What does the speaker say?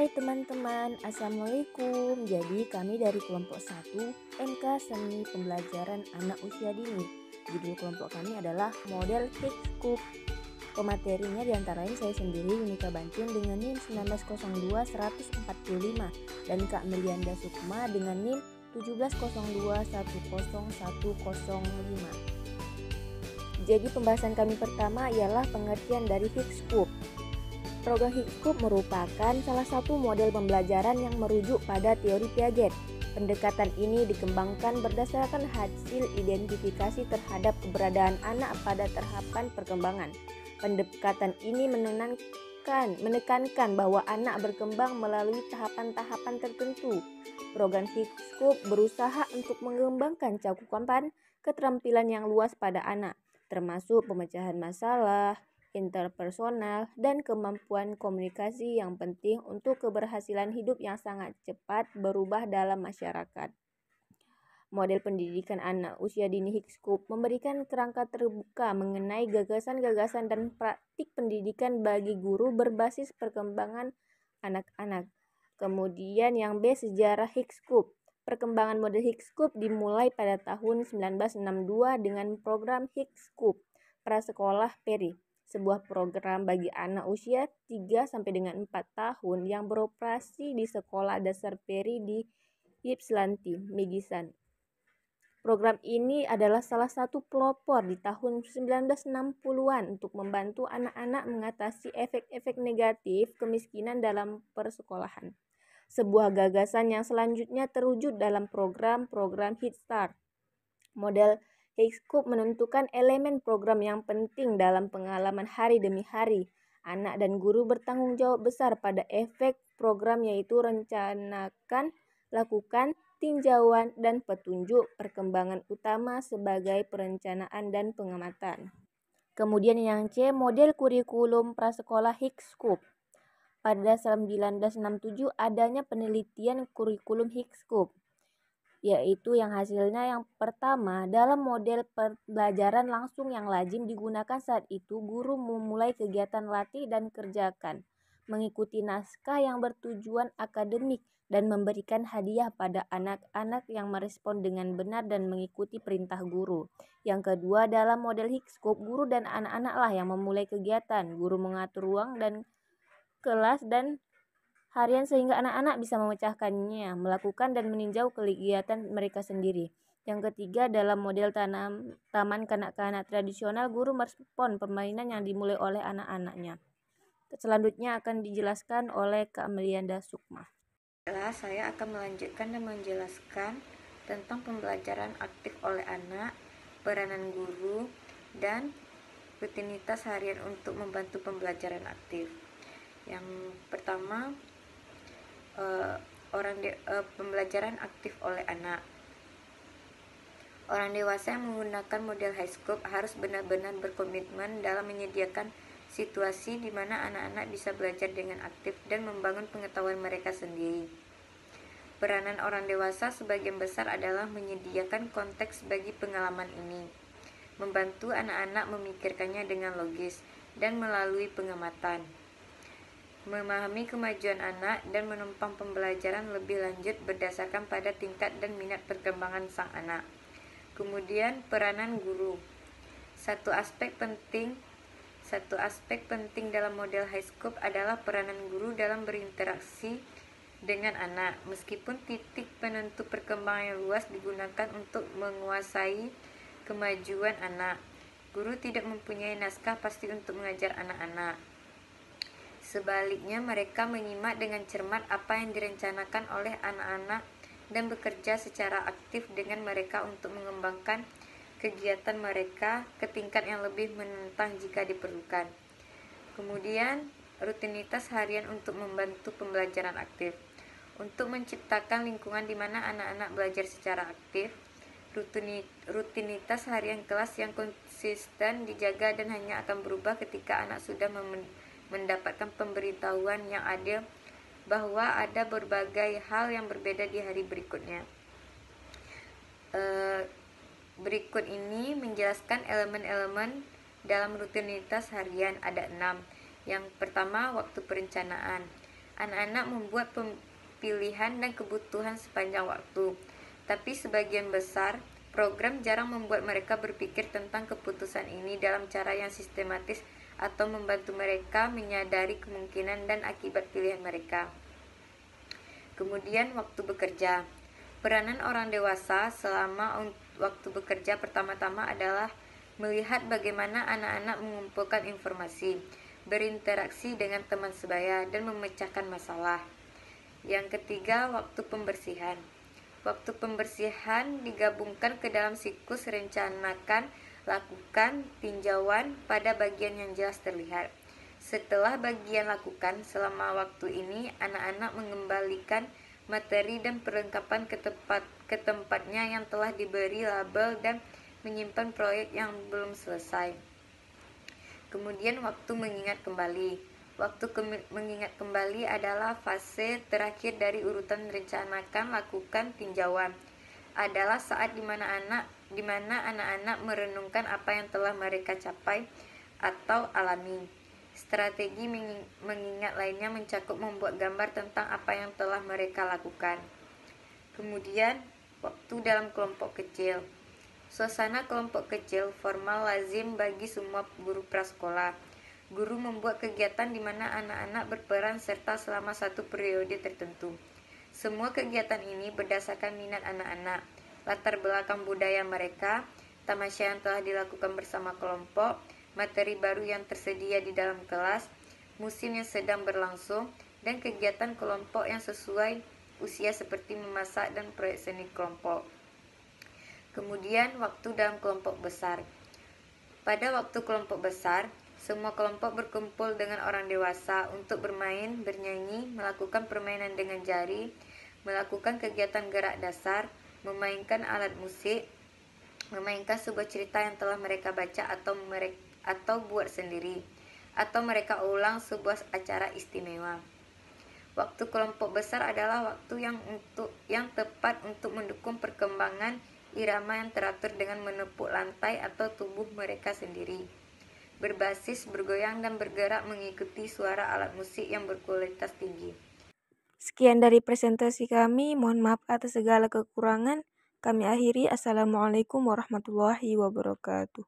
Hai teman-teman, Assalamualaikum. Jadi kami dari kelompok 1 MK Seni Pembelajaran Anak Usia Dini. Judul kelompok kami adalah Model Higgscope. Pematerinya diantara saya sendiri, Yunika Bantin dengan NIM 1902-145 dan Kak Melianda Sukma dengan NIM 1702-10105. Jadi pembahasan kami pertama ialah pengertian dari Higgscope. Program Higgscope merupakan salah satu model pembelajaran yang merujuk pada teori Piaget. Pendekatan ini dikembangkan berdasarkan hasil identifikasi terhadap keberadaan anak pada tahapan perkembangan. Pendekatan ini menekankan bahwa anak berkembang melalui tahapan-tahapan tertentu. Program Higgscope berusaha untuk mengembangkan cakupan keterampilan yang luas pada anak, termasuk pemecahan masalah, interpersonal, dan kemampuan komunikasi yang penting untuk keberhasilan hidup yang sangat cepat berubah dalam masyarakat. Model pendidikan anak usia dini Higgscope memberikan kerangka terbuka mengenai gagasan-gagasan dan praktik pendidikan bagi guru berbasis perkembangan anak-anak. Kemudian yang B, sejarah Higgscope. Perkembangan model Higgscope dimulai pada tahun 1962 dengan program Higgscope Prasekolah Peri, sebuah program bagi anak usia 3 sampai dengan 4 tahun yang beroperasi di Sekolah Dasar Peri di Ypsilanti, Michigan. Program ini adalah salah satu pelopor di tahun 1960-an untuk membantu anak-anak mengatasi efek-efek negatif kemiskinan dalam persekolahan. Sebuah gagasan yang selanjutnya terwujud dalam program Head Start. Model Higgscope menentukan elemen program yang penting dalam pengalaman hari demi hari. Anak dan guru bertanggung jawab besar pada efek program, yaitu rencanakan, lakukan, tinjauan, dan petunjuk perkembangan utama sebagai perencanaan dan pengamatan. Kemudian yang C, model kurikulum prasekolah Higgscope. Pada 1967 adanya penelitian kurikulum Higgscope, yaitu yang hasilnya yang pertama, dalam model pembelajaran langsung yang lazim digunakan saat itu, guru memulai kegiatan latih dan kerjakan, mengikuti naskah yang bertujuan akademik, dan memberikan hadiah pada anak-anak yang merespon dengan benar dan mengikuti perintah guru. Yang kedua, dalam model Higgscope, guru dan anak-anaklah yang memulai kegiatan, guru mengatur ruang dan kelas dan harian sehingga anak-anak bisa memecahkannya, melakukan dan meninjau kegiatan mereka sendiri. Yang ketiga, dalam model taman kanak-kanak tradisional, guru merespon permainan yang dimulai oleh anak-anaknya. Selanjutnya akan dijelaskan oleh Kak Melianda Sukma. Saya akan melanjutkan dan menjelaskan tentang pembelajaran aktif oleh anak, peranan guru, dan rutinitas harian untuk membantu pembelajaran aktif. Yang pertama, pembelajaran aktif oleh anak. Orang dewasa yang menggunakan model Higgscope harus benar-benar berkomitmen dalam menyediakan situasi di mana anak-anak bisa belajar dengan aktif dan membangun pengetahuan mereka sendiri. Peranan orang dewasa sebagian besar adalah menyediakan konteks bagi pengalaman ini, membantu anak-anak memikirkannya dengan logis dan melalui pengamatan, memahami kemajuan anak dan menumpang pembelajaran lebih lanjut berdasarkan pada tingkat dan minat perkembangan sang anak. Kemudian peranan guru. Satu aspek penting dalam model Higgscope adalah peranan guru dalam berinteraksi dengan anak. Meskipun titik penentu perkembangan yang luas digunakan untuk menguasai kemajuan anak, guru tidak mempunyai naskah pasti untuk mengajar anak-anak. Sebaliknya, mereka menyimak dengan cermat apa yang direncanakan oleh anak-anak dan bekerja secara aktif dengan mereka untuk mengembangkan kegiatan mereka ke tingkat yang lebih menantang jika diperlukan. Kemudian, rutinitas harian untuk membantu pembelajaran aktif. Untuk menciptakan lingkungan di mana anak-anak belajar secara aktif, rutinitas harian kelas yang konsisten dijaga dan hanya akan berubah ketika anak sudah mendapatkan pemberitahuan yang adil bahwa ada berbagai hal yang berbeda di hari berikutnya. Berikut ini menjelaskan elemen-elemen dalam rutinitas harian, ada 6. Yang pertama, waktu perencanaan. Anak-anak membuat pilihan dan kebutuhan sepanjang waktu, tapi sebagian besar program jarang membuat mereka berpikir tentang keputusan ini dalam cara yang sistematis atau membantu mereka menyadari kemungkinan dan akibat pilihan mereka. Kemudian waktu bekerja. Peranan orang dewasa selama waktu bekerja pertama-tama adalah melihat bagaimana anak-anak mengumpulkan informasi, berinteraksi dengan teman sebaya, dan memecahkan masalah. Yang ketiga, waktu pembersihan. Waktu pembersihan digabungkan ke dalam siklus rencanakan, lakukan, tinjauan pada bagian yang jelas terlihat. Setelah bagian lakukan, selama waktu ini anak-anak mengembalikan materi dan perlengkapan ke tempatnya yang telah diberi label dan menyimpan proyek yang belum selesai. Kemudian waktu mengingat kembali. Waktu mengingat kembali adalah fase terakhir dari urutan rencanakan, lakukan, tinjauan. Adalah saat di mana anak-anak merenungkan apa yang telah mereka capai atau alami. Strategi mengingat lainnya mencakup membuat gambar tentang apa yang telah mereka lakukan. Kemudian, waktu dalam kelompok kecil. Suasana kelompok kecil formal lazim bagi semua guru prasekolah. Guru membuat kegiatan di mana anak-anak berperan serta selama satu periode tertentu. Semua kegiatan ini berdasarkan minat anak-anak, latar belakang budaya mereka, tamasya yang telah dilakukan bersama kelompok, materi baru yang tersedia di dalam kelas, musim yang sedang berlangsung, dan kegiatan kelompok yang sesuai usia seperti memasak dan proyek seni kelompok. Kemudian waktu dalam kelompok besar. Pada waktu kelompok besar, semua kelompok berkumpul dengan orang dewasa untuk bermain, bernyanyi, melakukan permainan dengan jari, melakukan kegiatan gerak dasar, memainkan alat musik, memainkan sebuah cerita yang telah mereka baca atau buat sendiri, atau mereka ulang sebuah acara istimewa. Waktu kelompok besar adalah waktu yang tepat untuk mendukung perkembangan irama yang teratur dengan menepuk lantai atau tubuh mereka sendiri, berbasis, bergoyang, dan bergerak mengikuti suara alat musik yang berkualitas tinggi. Sekian dari presentasi kami, mohon maaf atas segala kekurangan. Kami akhiri, Assalamualaikum warahmatullahi wabarakatuh.